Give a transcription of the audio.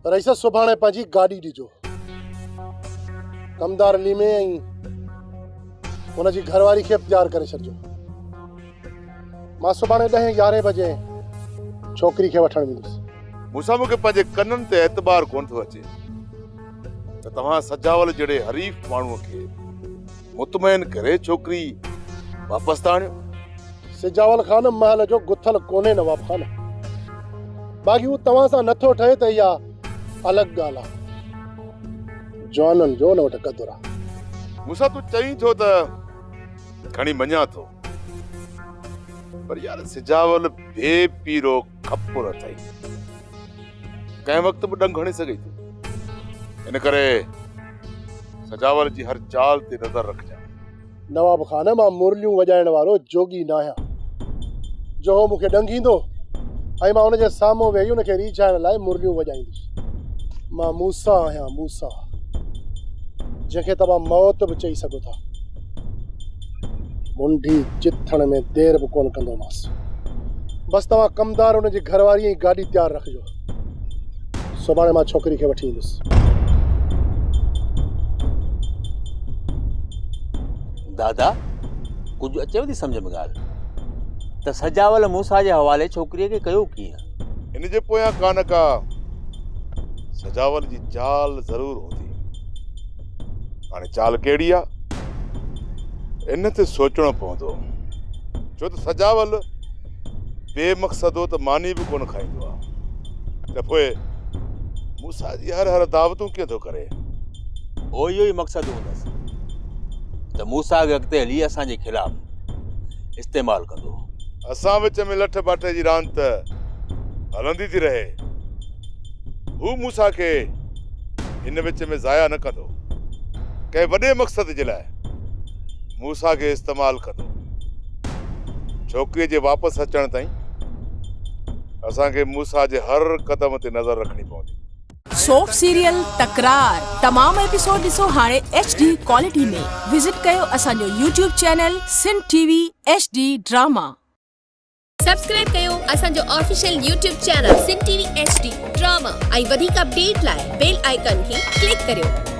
Rice सुभाणे पंहिंजी गाॾी ॾिजो कमदार लीमे ऐं हुनजी घरवारी खे तैयार करे छॾिजो। मां सुभाणे 10-11 बजे छोकिरी खे वठण वेंदुसि। मूंसां मूंखे पंहिंजे कननि ते एतबार कोन थो अचे त तव्हां सजावल जहिड़े हरीफ़ माण्हूअ खे मुतमइन करे छोकिरी वापसि था आणियो। सिजावल खान महल जो गुथल कोन्हे नवाब खान, बाक़ी हू तव्हां सां नथो ठहे त इहा अलॻि ॻाल्हि आहे। जवाननि जो न वटि क़दुरु आहे। मूंसां तूं चईं थो त खणी मञा थो, पर यार सिजावल बेपीरो खपुर अथई, कंहिं वक़्तु बि डंग हणी सघे थो। इन करे सजावल जी हर चाल ते नज़र रखजां। नवाब खान, मां मुरलियूं वॼाइण वारो जोगी न आहियां जो हो मूंखे ॾंगींदो ऐं मां हुनजे साम्हूं वेही हुनखे रीझाइण लाइ मुरलियूं वॼाईंदुसि। मां मूसा आहियां, मूसा, जंहिंखे तव्हां मौत बि चई सघो था। मुंडी चिथण में देर बि कोन कंदोमांसि। बसि तव्हां कमदार हुनजी घरवारी ऐं गाॾी तयारु रखिजो। सुभाणे मां छोकिरी खे वठी ईंदुसि। दादा, कुझु अचेव थी सम्झ में ॻाल्हि त सजावल मूसा जे हवाले छोकिरीअ खे कयो कीअं? इन जे पोयां कान का सजावल जी चाल ज़रूर हूंदी। हाणे चाल कहिड़ी आहे इन ते सोचणो पवंदो, छो त सजावल बेमक़सदो त मानी बि कोन खाईंदो आहे। त पोइ मूसा जी हर दावतूं कीअं थो करे? इहो ई मक़सदु हूंदसि त मूसा खे अॻिते हली असांजे ख़िलाफ़ इस्तेमालु कंदो। असां विच में लठ बाठे जी रांदि त हलंदी थी रहे, हू मूसा खे हिन विच में ज़ाया न कंदो। कंहिं वॾे मक़सद जे लाइ मूसा खे इस्तेमालु कंदो। छोकिरीअ जे वापसि अचण ताईं असांखे मूसा जे हर क़दम ते नज़र रखणी पवंदी। सोप सीरियल तकरार तमाम एपिसोड ॾिसो हाणे HD क्वालिटी में। विजिट कयो असांजो YouTube channel Sindh TV HD drama. Subscribe कयो असांजो official YouTube channel Sindh TV HD drama ऐं वधीक अपडेट लाइ बेल आइकन खे क्लिक करियो।